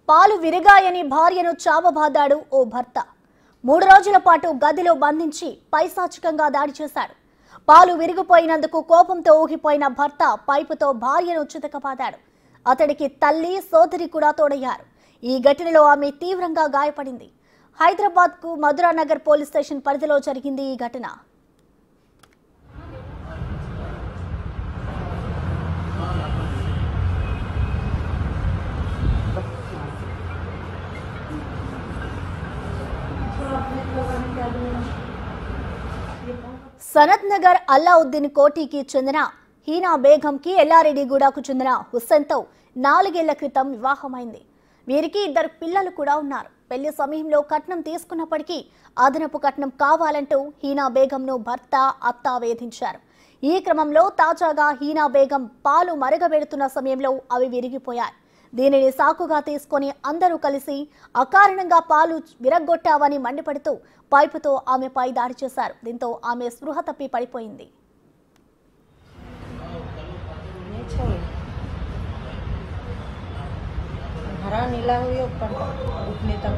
పాలు విరిగాయని భార్యను చావబాదాడు ఓ భర్త. 3 రోజుల పాటు గదిలో బంధించి పైశాచికంగా దాడి చేశాడు. పాలు విరిగిపోయినందుకు కోపంతో ఊగిపోయిన భర్త పైపుతో భార్యను చితకబాదాడు. అతడికి తల్లి, సోదరి కూడా తోడయ్యారు. ఈ ఘటనలో ఆమె తీవ్రంగా గాయపడింది. హైదరాబాద్కు మధురానగర్ పోలీస్ స్టేషన్ పరిధిలో జరిగింది ఈ ఘటన. సనత్ నగర్ అల్లావుద్దీన్ కోటికి చెందిన హీనా బేగంకి ఎల్లారెడ్డిగూడకు చెందిన హుస్సేన్తో 4 ఏళ్ల క్రితం వివాహమైంది. వీరికి 2 పిల్లలు కూడా ఉన్నారు. పెళ్లి సమయంలో కట్నం తీసుకున్నప్పటికీ అదనపు కట్నం కావాలంటూ హీనా బేగంను భర్త, అత్త వేధించారు. ఈ క్రమంలో తాజాగా హీనా బేగం పాలు మరగబెడుతున్న సమయంలో అవి విరిగిపోయాయి. దీనిని సాకుగా తీసుకొని అందరూ కలిసి అకారణంగా పాలు విరగ్గొట్టావని మండిపడుతూ పైపుతో ఆమెపై దాడి చేశారు. దీంతో ఆమె స్పృహ తప్పి పడిపోయింది. हरा नीला हुई ऊपर तक उठने तक